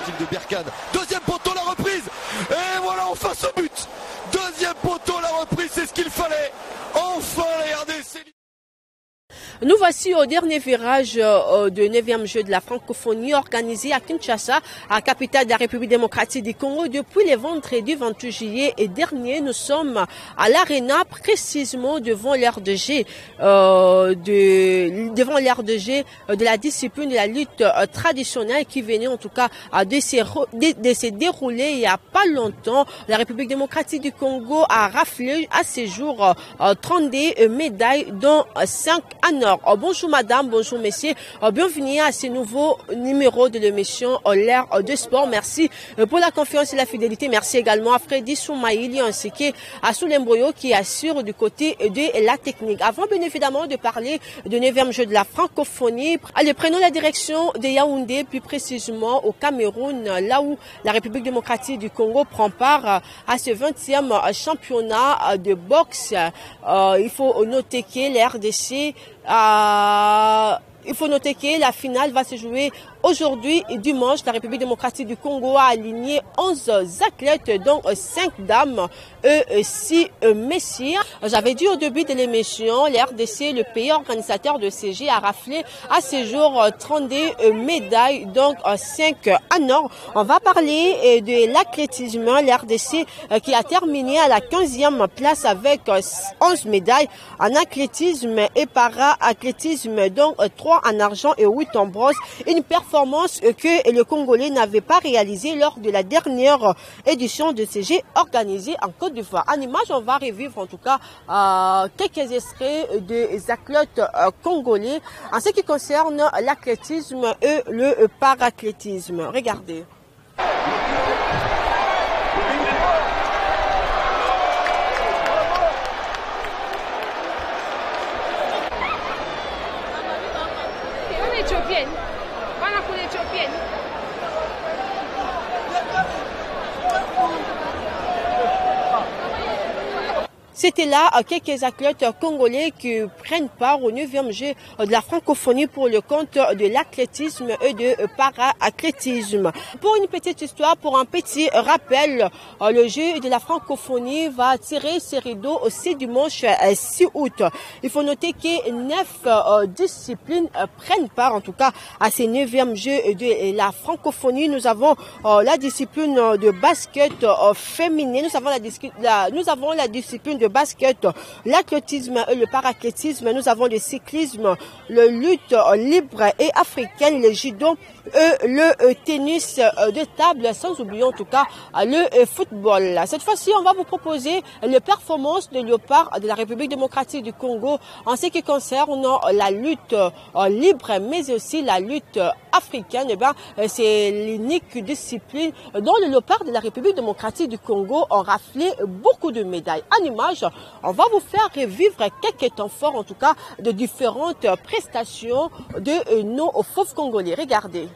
tentative de Berkane. Deuxième poteau, la reprise. Et voilà, enfin ce but. Deuxième poteau, la reprise, c'est ce qu'il fallait. Enfin les RDC. Nous voici au dernier virage du 9e jeu de la francophonie organisé à Kinshasa, à capitale de la République démocratique du Congo. Depuis le vendredi 28 juillet et dernier, nous sommes à l'Arena, précisément devant l'aire de jeu, de la discipline de la lutte traditionnelle qui venait en tout cas de se dérouler il n'y a pas longtemps. La République démocratique du Congo a raflé à ce jour 32 médailles, dont 5 en or. Bonjour madame, bonjour messieurs, bienvenue à ce nouveau numéro de l'émission L'Air de Sport. Merci pour la confiance et la fidélité. Merci également à Freddy Soumaïli ainsi qu'à Soulemboyo qui assure du côté de la technique. Avant bien évidemment de parler du 9e jeu de la francophonie, allez, prenons la direction de Yaoundé, plus précisément au Cameroun, là où la République démocratique du Congo prend part à ce 20e championnat de boxe. Il faut noter que la RDC il faut noter que la finale va se jouer aujourd'hui et dimanche. La République démocratique du Congo a aligné 11 athlètes, dont 5 dames et 6 messieurs. J'avais dit au début de l'émission, la RDC, le pays organisateur de CG, a raflé à ce jour 32 médailles, donc 5 en or. On va parler de l'athlétisme. La RDC qui a terminé à la 15e place avec 11 médailles en athlétisme et para-athlétisme, donc 3 en argent et 8 en bronze. Une performance que le Congolais n'avait pas réalisée lors de la dernière édition de CG organisée en Côte d'Ivoire. En image, on va revivre en tout cas quelques extraits des athlètes congolais en ce qui concerne l'athlétisme et le para-athlétisme. Regardez. C'était là quelques athlètes congolais qui prennent part au 9e jeu de la francophonie pour le compte de l'athlétisme et de para-athlétisme. Pour une petite histoire, pour un petit rappel, le jeu de la francophonie va tirer ses rideaux aussi dimanche 6 août. Il faut noter que 9 disciplines prennent part en tout cas à ce 9e jeu de la francophonie. Nous avons la discipline de basket féminin, nous avons la discipline de basket, l'athlétisme et le parathlétisme. Nous avons le cyclisme, le lutte libre et africaine, le judo et le tennis de table, sans oublier en tout cas le football. Cette fois-ci, on va vous proposer les performances de léopards de la République démocratique du Congo en ce qui concerne la lutte libre, mais aussi la lutte africaine. C'est l'unique discipline dont les léopards de la République démocratique du Congo ont raflé beaucoup de médailles. En image, on va vous faire revivre quelques temps forts, en tout cas, de différentes prestations de nos fauves congolais. Regardez.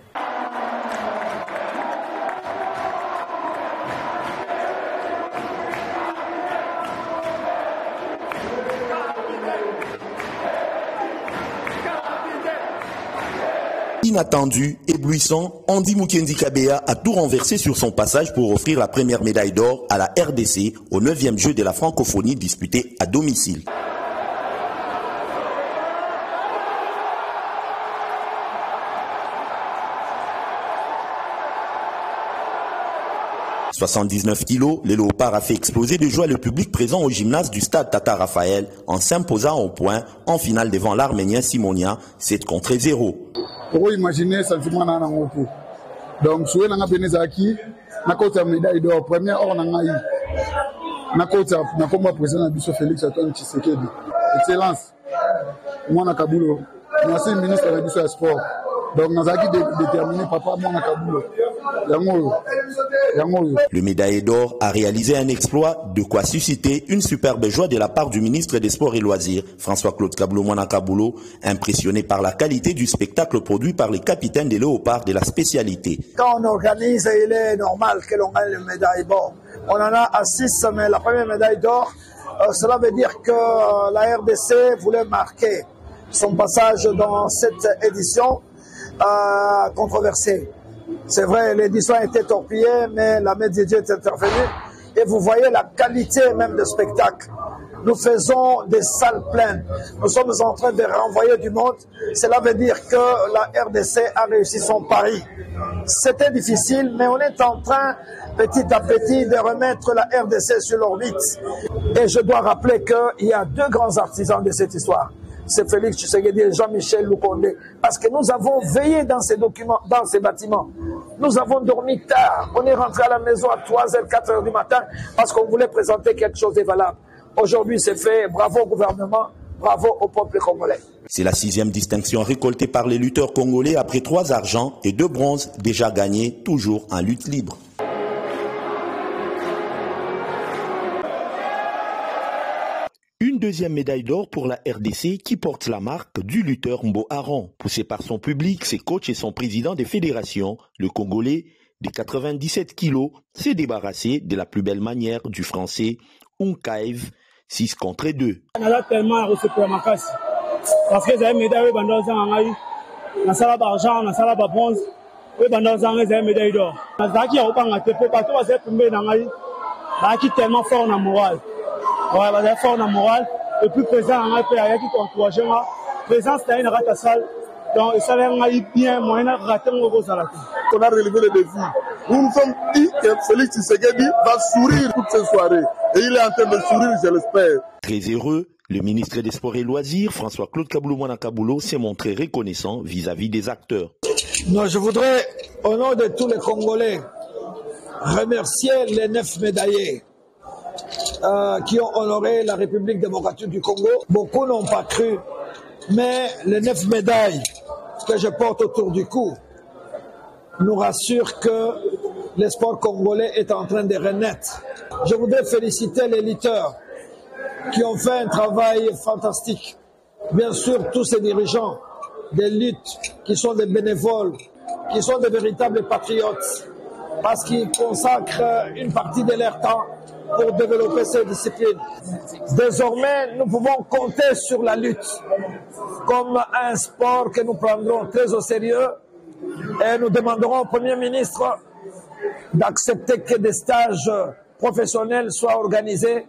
Inattendu, éblouissant, Andy Mukendi Kabea a tout renversé sur son passage pour offrir la première médaille d'or à la RDC au 9e jeu de la francophonie disputé à domicile. « 79 kilos, le léopard a fait exploser de joie le public présent au gymnase du stade Tata Raphaël en s'imposant au point en finale devant l'Arménien Simonia, 7-0. Pour imaginer ça sentiment na ngoku. Donc soué na benezaki na kota médaille d'or première or na ngai. Na kota na komba président biso Félix Antoine Tshisekedi. Excellence. Moi na Kabulo. Merci ministre de biso sport. Donc nazaki déterminé papa moi na Kabulo. Le médaillé d'or a réalisé un exploit, de quoi susciter une superbe joie de la part du ministre des Sports et Loisirs, François-Claude Kabulo Mwana Kabulo, impressionné par la qualité du spectacle produit par les capitaines des léopards de la spécialité. Quand on organise, il est normal que l'on gagne le médaille d'or. On en a à 6, mais la première médaille d'or, cela veut dire que la RDC voulait marquer son passage dans cette édition controversée. C'est vrai, l'édition a été torpillée, mais la main de Dieu est intervenue. Et vous voyez la qualité même de spectacle. Nous faisons des salles pleines. Nous sommes en train de renvoyer du monde. Cela veut dire que la RDC a réussi son pari. C'était difficile, mais on est en train, petit à petit, de remettre la RDC sur l'orbite. Et je dois rappeler qu'il y a deux grands artisans de cette histoire. C'est Félix Tshisekedi et Jean-Michel Lukonde. Parce que nous avons veillé dans ces documents, dans ces bâtiments. Nous avons dormi tard. On est rentré à la maison à 3h, 4h du matin parce qu'on voulait présenter quelque chose de valable. Aujourd'hui, c'est fait. Bravo au gouvernement, bravo au peuple congolais. C'est la 6e distinction récoltée par les lutteurs congolais après 3 argents et 2 bronzes déjà gagnés, toujours en lutte libre. Une deuxième médaille d'or pour la RDC qui porte la marque du lutteur Mbo Aron. Poussé par son public, ses coachs et son président des fédérations, le Congolais de 97 kilos s'est débarrassé de la plus belle manière du français Unkaev 6 contre 2. On a tellement reçu pour ma casse. Parce que j'ai une médaille au bandage en Aïe. On a ça d'argent, on a ça de bronze. Au bandage en Aïe, j'ai une médaille d'or. On a qui a au bandage de partout, on a tombé dans Aïe. On qui tellement fort dans la morale. Ouais, on est fort dans la morale. Et puis présent en Aïe, il y a qui t'encourage. Présent, c'était une rate à salle. Donc, ça va être bien, moi, on a raté mon gros salaire. On a relevé le défi. Nous nous sommes dit que Félix Tshisekedi va sourire toute cette soirée. Et il est en train de sourire, je l'espère. Très heureux, le ministre des Sports et Loisirs, François-Claude Kaboulou Kaboulou, s'est montré reconnaissant vis-à-vis des acteurs. Non, je voudrais, au nom de tous les Congolais, remercier les 9 médaillés qui ont honoré la République démocratique du Congo. Beaucoup n'ont pas cru, mais les 9 médailles que je porte autour du cou nous rassurent que le sport congolais est en train de renaître. Je voudrais féliciter les lutteurs qui ont fait un travail fantastique. Bien sûr, tous ces dirigeants des luttes qui sont des bénévoles, qui sont des véritables patriotes, parce qu'ils consacrent une partie de leur temps pour développer ces disciplines. Désormais, nous pouvons compter sur la lutte comme un sport que nous prendrons très au sérieux et nous demanderons au Premier ministre d'accepter que des stages professionnels soient organisés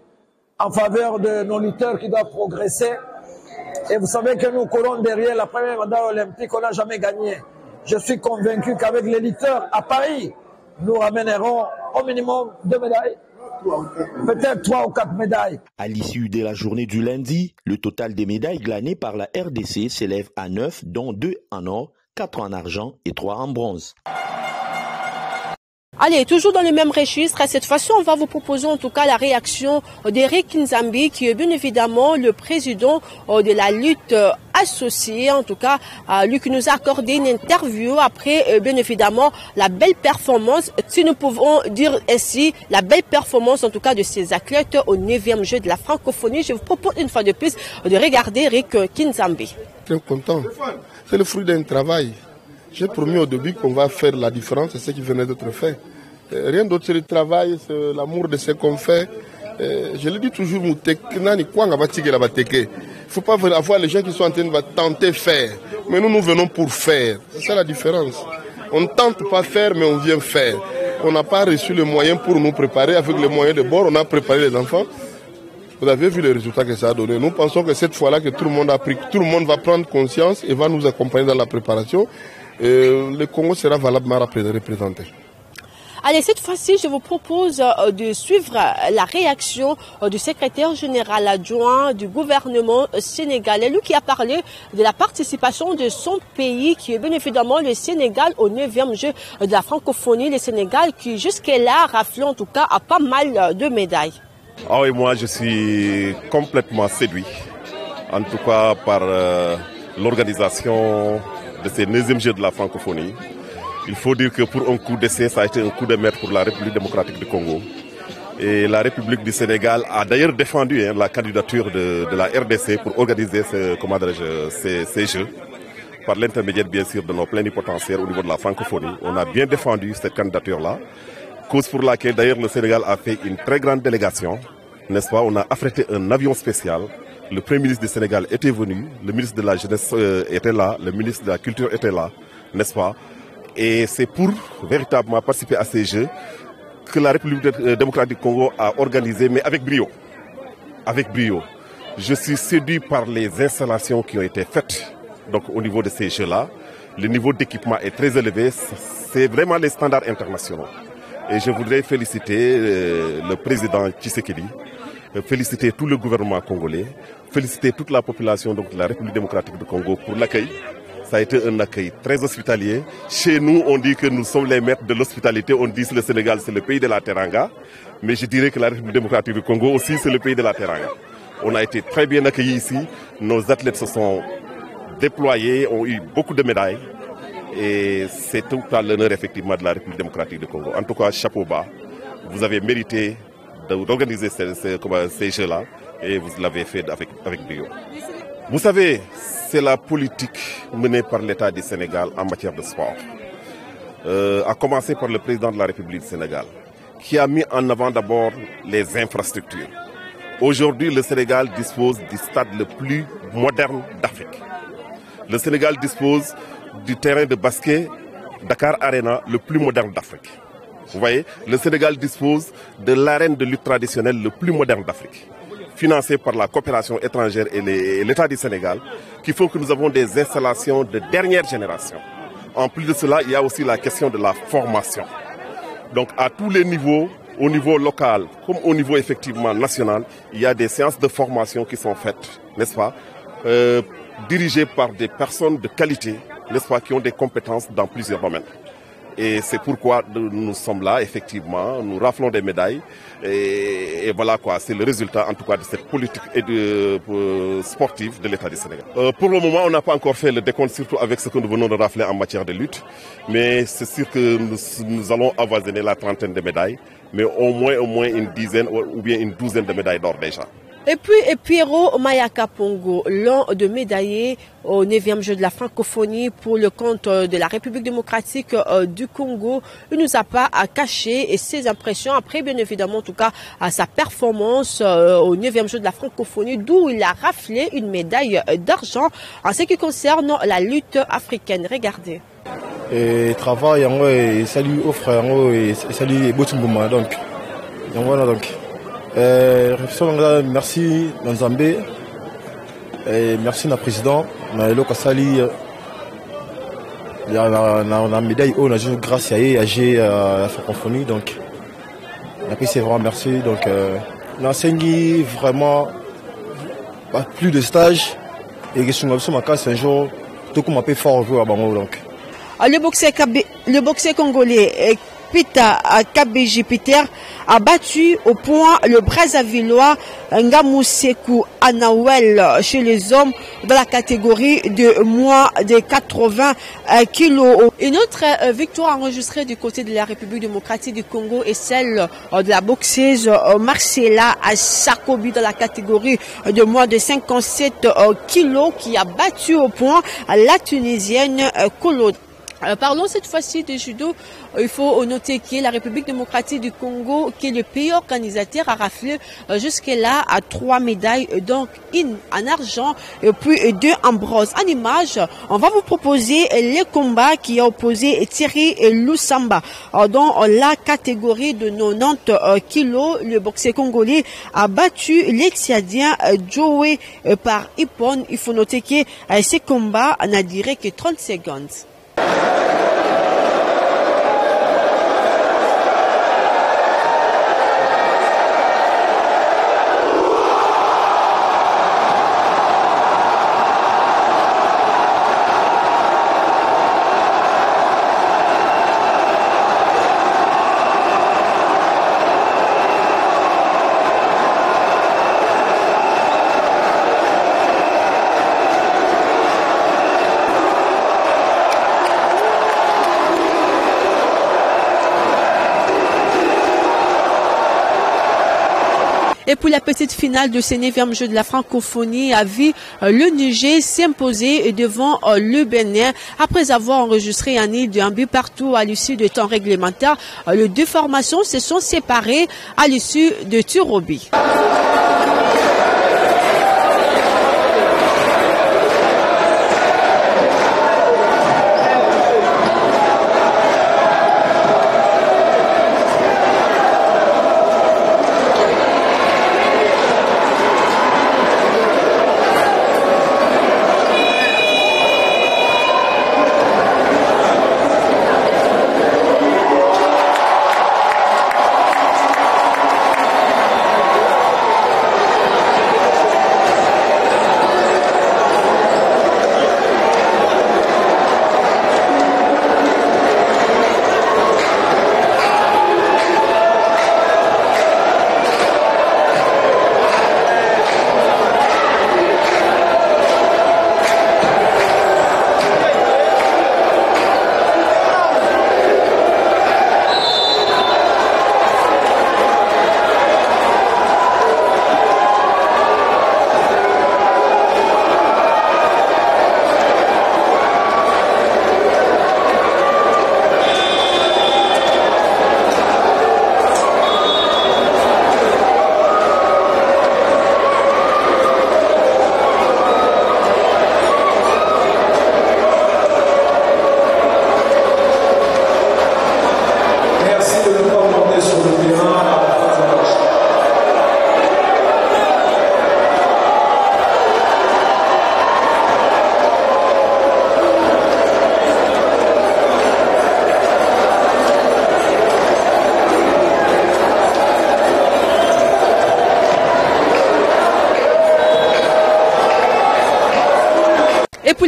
en faveur de nos lutteurs qui doivent progresser. Et vous savez que nous courons derrière la première médaille olympique, on n'a jamais gagné. Je suis convaincu qu'avec les lutteurs à Paris, nous ramènerons au minimum 2 médailles, peut-être 3 ou 4 médailles. À l'issue de la journée du lundi, le total des médailles glanées par la RDC s'élève à 9, dont 2 en or, 4 en argent et 3 en bronze. Allez, toujours dans le même registre, cette fois-ci, on va vous proposer en tout cas la réaction d'Eric Nzambi, qui est bien évidemment le président de la lutte associée, en tout cas, lui qui nous a accordé une interview après, bien évidemment, la belle performance, si nous pouvons dire ainsi, la belle performance en tout cas de ces athlètes au 9e jeu de la francophonie. Je vous propose une fois de plus de regarder Eric Nzambi. Très content. C'est le fruit d'un travail. J'ai promis au début qu'on va faire la différence, c'est ce qui venait d'être fait. Rien d'autre, c'est le travail, c'est l'amour de ce qu'on fait. Je le dis toujours, il ne faut pas avoir les gens qui sont en train de tenter de faire. Mais nous venons pour faire. C'est ça la différence. On ne tente pas faire, mais on vient faire. On n'a pas reçu les moyens pour nous préparer. Avec les moyens de bord, on a préparé les enfants. Vous avez vu les résultats que ça a donné. Nous pensons que cette fois-là, que tout le monde a pris, tout le monde va prendre conscience et va nous accompagner dans la préparation. Le Congo sera valablement représenté. Allez, cette fois-ci, je vous propose de suivre la réaction du secrétaire général adjoint du gouvernement sénégalais, lui qui a parlé de la participation de son pays, qui est bien évidemment le Sénégal au 9e jeu de la francophonie, le Sénégal qui jusque-là rafle en tout cas à pas mal de médailles. Ah oui, moi je suis complètement séduit, en tout cas par l'organisation de ces 9e jeux de la francophonie. Il faut dire que pour un coup d'essai, ça a été un coup de maître pour la République démocratique du Congo. Et la République du Sénégal a d'ailleurs défendu la candidature de la RDC pour organiser ces jeux, par l'intermédiaire bien sûr de nos plénipotentiaires au niveau de la francophonie. On a bien défendu cette candidature-là, cause pour laquelle d'ailleurs le Sénégal a fait une très grande délégation, n'est-ce pas? On a affrété un avion spécial. Le Premier ministre du Sénégal était venu, le ministre de la Jeunesse était là, le ministre de la Culture était là, n'est-ce pas? Et c'est pour véritablement participer à ces Jeux que la République démocratique du Congo a organisé, mais avec brio. Avec brio. Je suis séduit par les installations qui ont été faites donc, au niveau de ces Jeux-là. Le niveau d'équipement est très élevé. C'est vraiment les standards internationaux. Et je voudrais féliciter le président Tshisekedi, féliciter tout le gouvernement congolais, féliciter toute la population donc, de la République démocratique du Congo pour l'accueil. Ça a été un accueil très hospitalier. Chez nous, on dit que nous sommes les maîtres de l'hospitalité. On dit que le Sénégal, c'est le pays de la Teranga. Mais je dirais que la République démocratique du Congo aussi, c'est le pays de la Teranga. On a été très bien accueillis ici. Nos athlètes se sont déployés, ont eu beaucoup de médailles. Et c'est tout à l'honneur, effectivement, de la République démocratique du Congo. En tout cas, chapeau bas. Vous avez mérité d'organiser ces Jeux-là. Et vous l'avez fait avec brio. Vous savez, c'est la politique menée par l'État du Sénégal en matière de sport. À commencer par le président de la République du Sénégal, qui a mis en avant d'abord les infrastructures. Aujourd'hui, le Sénégal dispose du stade le plus moderne d'Afrique. Le Sénégal dispose du terrain de basket Dakar Arena le plus moderne d'Afrique. Vous voyez, le Sénégal dispose de l'arène de lutte traditionnelle le plus moderne d'Afrique, financé par la coopération étrangère et l'État du Sénégal, qui font que nous avons des installations de dernière génération. En plus de cela, il y a aussi la question de la formation. Donc à tous les niveaux, au niveau local comme au niveau effectivement national, il y a des séances de formation qui sont faites, n'est-ce pas, dirigées par des personnes de qualité, n'est-ce pas, qui ont des compétences dans plusieurs domaines. Et c'est pourquoi nous sommes là, effectivement, nous raflons des médailles. Et voilà quoi, c'est le résultat en tout cas de cette politique sportive de l'État du Sénégal. Pour le moment, on n'a pas encore fait le décompte, surtout avec ce que nous venons de rafler en matière de lutte. Mais c'est sûr que nous allons avoisiner la trentaine de médailles, mais au moins une dizaine ou bien une douzaine de médailles d'or déjà. Et puis Pierrot Mayaka Pongo, l'un de médaillés au 9e jeu de la francophonie pour le compte de la République démocratique du Congo, il nous a pas caché ses impressions après bien évidemment en tout cas à sa performance au 9e jeu de la francophonie d'où il a raflé une médaille d'argent en ce qui concerne la lutte africaine. Regardez. Et travail et salut aux frères et salut Botumbouma donc voilà donc. Merci Nzambé et merci na président na eloko sali na médaille on a juste grâce à la francophonie donc après c'est vraiment merci donc l'enseigne vraiment pas plus de stage et que sur ma casse un jour tout comme un peu fort jouer à Bango donc le boxeur congolais Peter KBG Peter a battu au point le Brazzavillois Ngamuseku Anawel chez les hommes dans la catégorie de moins de 80 kilos. Une autre victoire enregistrée du côté de la République démocratique du Congo est celle de la boxeuse Marcela Sakobi dans la catégorie de moins de 57 kilos qui a battu au point la Tunisienne Kolo. Parlons cette fois-ci de judo. Il faut noter que la République démocratique du Congo, qui est le pays organisateur, a raflé jusque-là à 3 médailles, donc une en argent et puis 2 en bronze. En image, on va vous proposer les combats qui ont opposé Thierry Lusamba. Dans la catégorie de 90 kilos, le boxeur congolais a battu l'Exiadien Joey par Ippon. Il faut noter que ces combats n'a duré que 30 secondes. Et pour la petite finale de ce 9e jeu de la francophonie, a vu le Niger s'imposer devant le Bénin après avoir enregistré un nid d'un but partout à l'issue de temps réglementaire. Les deux formations se sont séparées à l'issue de Turobi.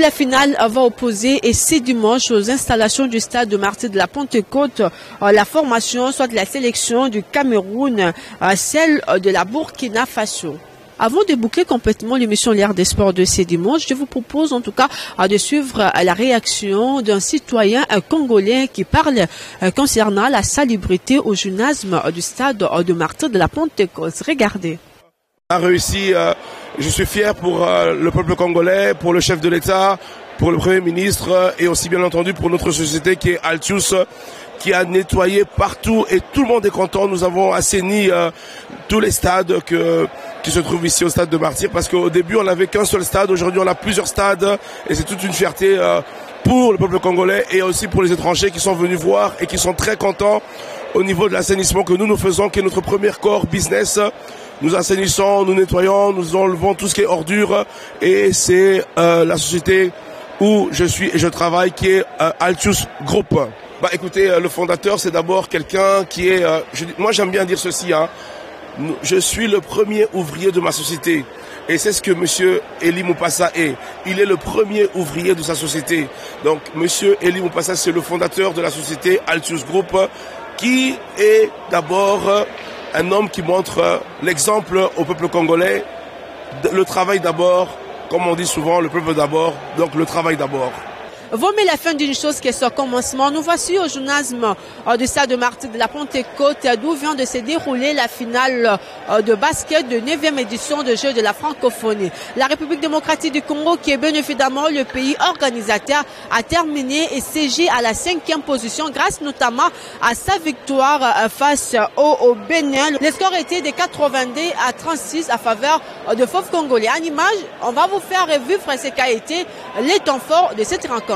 la finale va opposer et c'est dimanche aux installations du stade de Martyrs de la Pentecôte la formation soit de la sélection du Cameroun, celle de la Burkina Faso. Avant de boucler complètement l'émission L'Air des Sports de ce dimanche, je vous propose en tout cas de suivre la réaction d'un citoyen congolais qui parle concernant la salubrité au gymnase du stade de Martyrs de la Pentecôte. Regardez. A réussi, je suis fier pour le peuple congolais, pour le chef de l'État, pour le Premier ministre et aussi bien entendu pour notre société qui est Altius, qui a nettoyé partout et tout le monde est content. Nous avons assaini tous les stades qui se trouvent ici au stade de Martyrs parce qu'au début on n'avait qu'un seul stade, aujourd'hui on a plusieurs stades et c'est toute une fierté pour le peuple congolais et aussi pour les étrangers qui sont venus voir et qui sont très contents au niveau de l'assainissement que nous faisons, qui est notre premier core business. Nous assainissons, nous nettoyons, nous enlevons tout ce qui est ordure et c'est la société où je suis et je travaille qui est Altius Group. Bah écoutez, le fondateur c'est d'abord quelqu'un qui est, moi j'aime bien dire ceci, je suis le premier ouvrier de ma société et c'est ce que monsieur Eli Moupassa est. Il est le premier ouvrier de sa société. Donc monsieur Eli Moupassa c'est le fondateur de la société Altius Group qui est d'abord un homme qui montre l'exemple au peuple congolais, le travail d'abord, comme on dit souvent, le peuple d'abord, donc le travail d'abord. Vaut mieux la fin d'une chose que son commencement. Nous voici au gymnase du stade de Martyrs de la Pentecôte, d'où vient de se dérouler la finale de basket de 9e édition de Jeux de la francophonie. La République démocratique du Congo, qui est bien évidemment le pays organisateur, a terminé et siégé à la 5e position grâce notamment à sa victoire face au Bénin. Le score était de 82 à 36 à faveur de Fauve Congolais. En image, on va vous faire revivre ce qu'a été les temps forts de cette rencontre.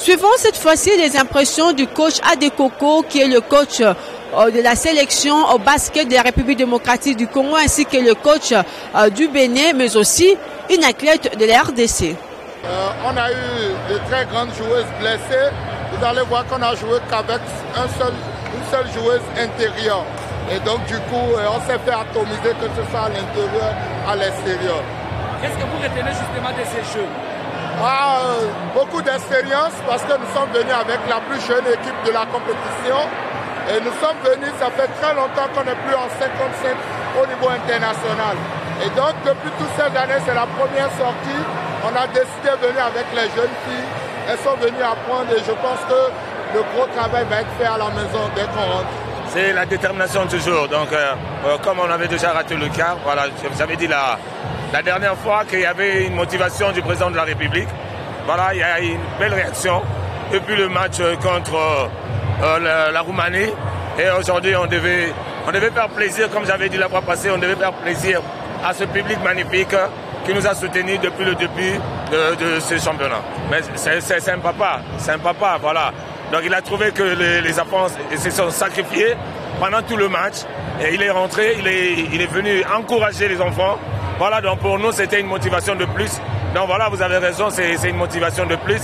Suivons cette fois-ci les impressions du coach Adekoko, qui est le coach de la sélection au basket de la République démocratique du Congo, ainsi que le coach du Bénin, mais aussi une athlète de la RDC. On a eu de très grandes joueuses blessées. Vous allez voir qu'on a joué qu'avec une seule joueuse intérieure. Et donc du coup, on s'est fait atomiser, que ce soit à l'intérieur, à l'extérieur. Qu'est-ce que vous retenez justement de ces jeux? Beaucoup d'expérience, parce que nous sommes venus avec la plus jeune équipe de la compétition. Et nous sommes venus, ça fait très longtemps qu'on n'est plus en 55 au niveau international. Et donc depuis toutes ces années, c'est la première sortie. On a décidé de venir avec les jeunes filles. Elles sont venues apprendre et je pense que le gros travail va être fait à la maison dès qu'on rentre. C'est la détermination toujours. Donc, comme on avait déjà raté le quart, voilà, j'avais dit la dernière fois qu'il y avait une motivation du président de la République. Voilà, il y a une belle réaction depuis le match contre la Roumanie. Et aujourd'hui, on devait faire plaisir, comme j'avais dit la fois passée, on devait faire plaisir à ce public magnifique qui nous a soutenus depuis le début de ce championnat. Mais c'est un papa, voilà. Donc il a trouvé que les enfants se sont sacrifiés pendant tout le match. Et il est rentré, il est venu encourager les enfants. Voilà, donc pour nous c'était une motivation de plus. Donc voilà, vous avez raison, c'est une motivation de plus.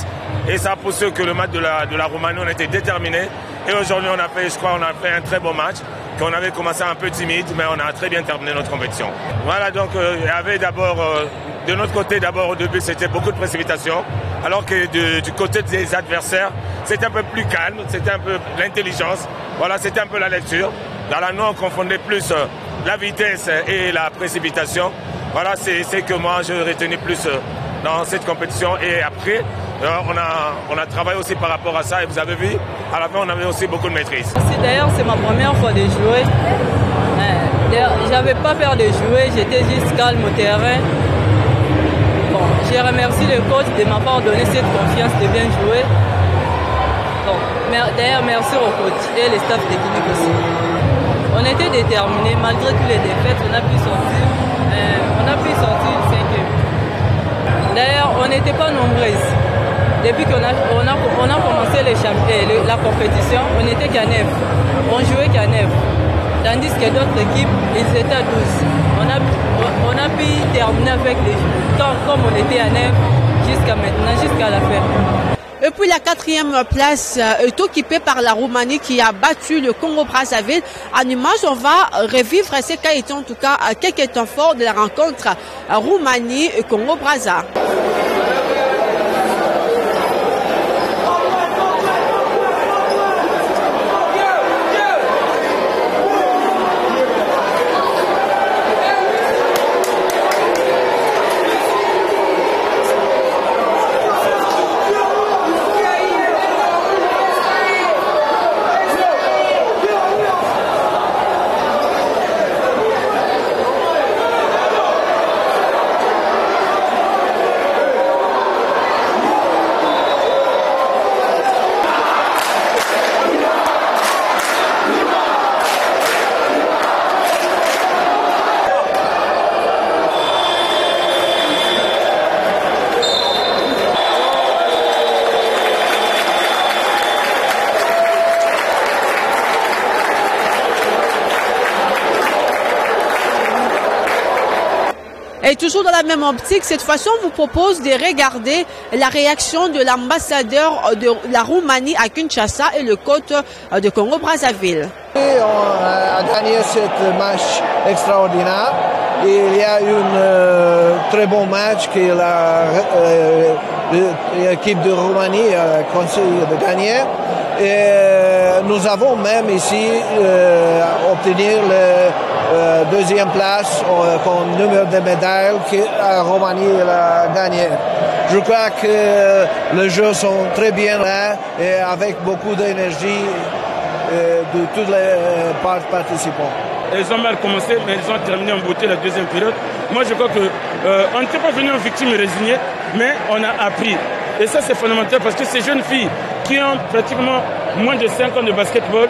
Et ça pour ceux que le match de la Roumanie, on était déterminés. Et aujourd'hui on a fait un très beau match. On avait commencé un peu timide, mais on a très bien terminé notre compétition. Voilà, donc il y avait d'abord, de notre côté, au début, c'était beaucoup de précipitations, alors que du côté des adversaires, c'était un peu plus calme, c'était un peu l'intelligence, voilà, c'était un peu la lecture. Dans la nous, on confondait plus la vitesse et la précipitation. Voilà, c'est que moi, je retenais plus dans cette compétition. Et après, on a travaillé aussi par rapport à ça et vous avez vu, à la fin on avait aussi beaucoup de maîtrise. D'ailleurs c'est ma première fois de jouer. J'avais pas peur de jouer, j'étais juste calme au terrain. Bon, je remercie le coach de m'avoir donné cette confiance de bien jouer. Bon, d'ailleurs merci au coach et le staff technique aussi. On était déterminés, malgré toutes les défaites, on a pu sortir 5e. D'ailleurs on n'était pas nombreuses. Depuis qu'on a commencé la compétition, on n'était qu'à 9. On jouait qu'à 9. Tandis que d'autres équipes, ils étaient à 12. On a pu terminer avec les temps comme on était à 9 jusqu'à maintenant, jusqu'à la fin. Et puis la 4e place est occupée par la Roumanie qui a battu le Congo-Brazzaville. En image, on va revivre ce qui a été en tout cas quelques temps forts de la rencontre Roumanie et Congo-Brazza. Et toujours dans la même optique, cette fois-ci, on vous propose de regarder la réaction de l'ambassadeur de la Roumanie à Kinshasa et le coach de Congo-Brazzaville. On a gagné ce match extraordinaire. Il y a eu un très bon match que l'équipe de Roumanie a conseillé de gagner. Et nous avons même ici obtenu la deuxième place comme numéro de médaille que la Roumanie a gagné. Je crois que les jeux sont très bien là et avec beaucoup d'énergie de tous les participants. Ils ont mal commencé, mais ils ont terminé en beauté la deuxième période. Moi, je crois qu'on n'était pas venu en victime résignée, mais on a appris. Et ça, c'est fondamental parce que ces jeunes filles qui ont pratiquement moins de 5 ans de basketball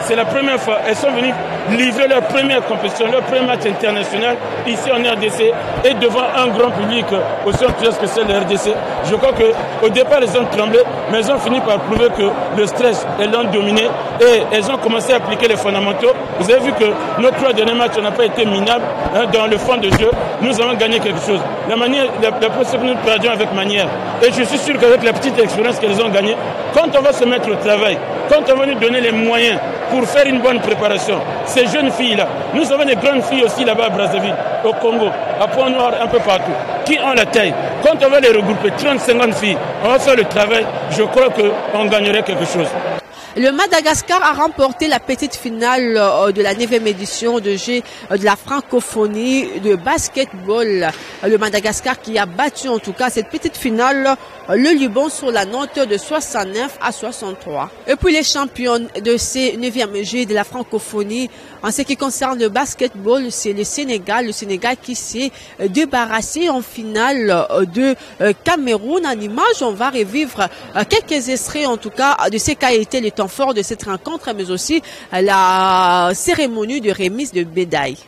c'est la première fois. Elles sont venues livrer leur première compétition, leur premier match international ici en RDC et devant un grand public aussi enthousiaste que celle de RDC. Je crois qu'au départ, elles ont tremblé, mais elles ont fini par prouver que le stress, elles l'ont dominé et elles ont commencé à appliquer les fondamentaux. Vous avez vu que nos 3 derniers matchs, on n'a pas été minables dans le fond de jeu. Nous avons gagné quelque chose. La procédure que nous perdions avec manière. Et je suis sûr qu'avec la petite expérience qu'elles ont gagnée, quand on va se mettre au travail, quand on va nous donner les moyens pour faire une bonne préparation, ces jeunes filles-là, nous avons des grandes filles aussi là-bas à Brazzaville, au Congo, à Pont-Noir, un peu partout, qui ont la taille. Quand on va les regrouper, 30-50 filles, on va faire le travail, je crois qu'on gagnerait quelque chose. Le Madagascar a remporté la petite finale de la 9e édition de la francophonie de basketball. Le Madagascar qui a battu en tout cas cette petite finale le Liban sur la note de 69-63. Et puis les champions de ces 9e Jeux de la francophonie en ce qui concerne le basketball, c'est le Sénégal. Le Sénégal qui s'est débarrassé en finale de Cameroun. En image, on va revivre quelques extraits en tout cas de ce qu'a été le temps fort de cette rencontre, mais aussi la cérémonie de remise de médailles.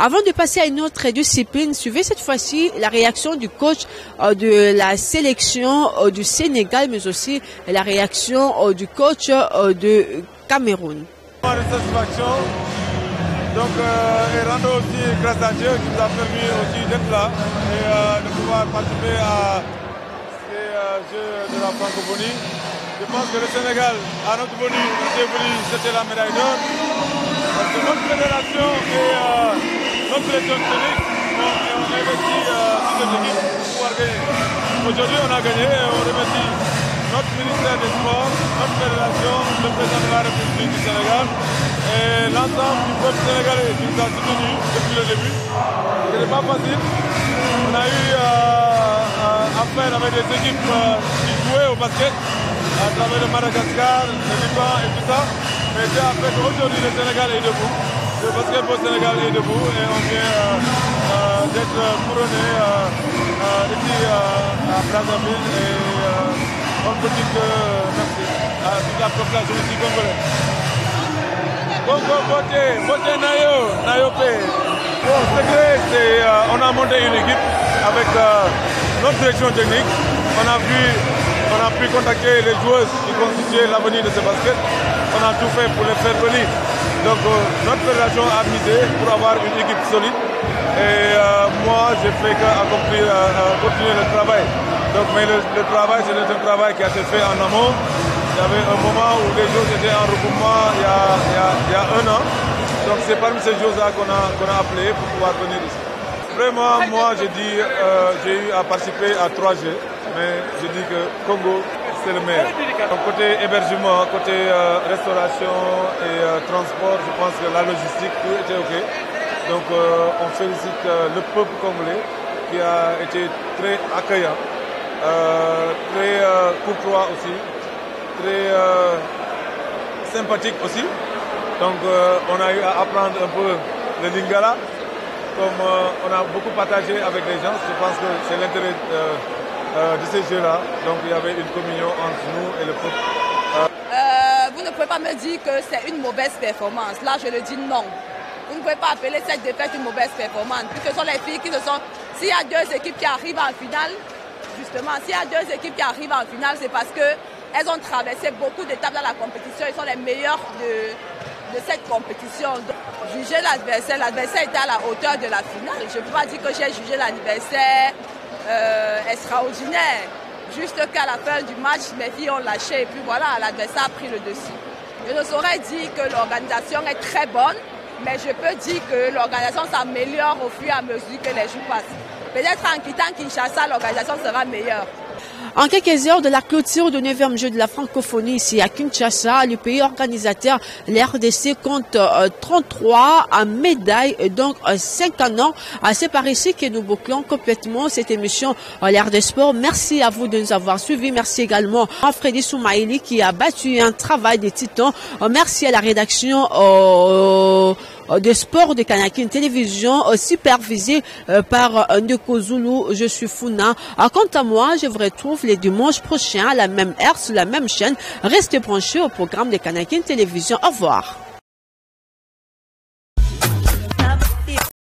Avant de passer à une autre discipline, suivez cette fois-ci la réaction du coach de la sélection du Sénégal, mais aussi la réaction du coach de Cameroun. Satisfaction. Donc, et rendre aussi grâce à Dieu qui nous a permis aussi d'être là et de pouvoir participer à ces Jeux de la francophonie. Je pense que le Sénégal, à notre venue, c'était la médaille d'or. Parce que notre fédération et notre sélection technique ont investi sur cette équipe pour pouvoir gagner. Aujourd'hui, on a gagné et on remercie notre ministère des Sports, notre fédération, le président de la République du Sénégal et l'ensemble du peuple sénégalais qui nous a soutenus depuis le début. Ce n'est pas facile. On a eu affaire avec des équipes qui jouaient au basket à travers le Madagascar, le Liban et tout ça. Mais c'est après qu'aujourd'hui le Sénégal est debout. Le basketball Sénégal est debout et on vient d'être couronné ici à Brazzaville et on peut dire que merci à toute la population ici congolaise. Congo Boté Nayopé. Bon, on a monté une équipe avec notre direction technique. On a vu On a pu contacter les joueuses qui constituaient l'avenir de ce basket. On a tout fait pour les faire venir. Donc notre fédération a misé pour avoir une équipe solide. Et moi, j'ai fait qu'accomplir, continuer le travail. Donc, mais le travail, c'est un travail qui a été fait en amont. Il y avait un moment où les joueurs étaient en regroupement il y a un an. Donc c'est parmi ces choses-là qu'on a appelé pour pouvoir venir ici. Vraiment, moi, j'ai eu à participer à 3 Jeux, mais je dis que Congo, c'est le meilleur. Donc, côté hébergement, côté restauration et transport, je pense que la logistique, tout était OK. Donc on félicite le peuple congolais qui a été très accueillant, très courtois aussi, très sympathique aussi. Donc on a eu à apprendre un peu le lingala. Comme on a beaucoup partagé avec les gens, je pense que c'est l'intérêt de ces jeux-là. Donc il y avait une communion entre nous et le peuple. Vous ne pouvez pas me dire que c'est une mauvaise performance. Là, je le dis non. Vous ne pouvez pas appeler cette défaite une mauvaise performance. Puisque ce sont les filles qui se sont... S'il y a 2 équipes qui arrivent en finale, justement, s'il y a 2 équipes qui arrivent en finale, c'est parce qu'elles ont traversé beaucoup d'étapes dans la compétition. Elles sont les meilleures de cette compétition. Donc, juger l'adversaire était à la hauteur de la finale. Je ne peux pas dire que j'ai jugé l'adversaire extraordinaire. Juste qu'à la fin du match, mes filles ont lâché et puis voilà, l'adversaire a pris le dessus. Je ne saurais dire que l'organisation est très bonne, mais je peux dire que l'organisation s'améliore au fur et à mesure que les jours passent. Peut-être en quittant Kinshasa, l'organisation sera meilleure. En quelques heures de la clôture du 9e jeu de la francophonie ici à Kinshasa, le pays organisateur, l'RDC, compte 33 médailles, donc 5 ans. C'est par ici que nous bouclons complètement cette émission l'Air des Sports. Merci à vous de nous avoir suivis. Merci également à Freddy Soumaïli qui a battu un travail de titan. Merci à la rédaction de sport de Kanakin Télévision, supervisé par Ndeko Zulu. Je suis Funa. Quant à moi, je vous retrouve les dimanches prochains à la même heure sur la même chaîne. Restez branchés au programme de Kanakin Télévision. Au revoir.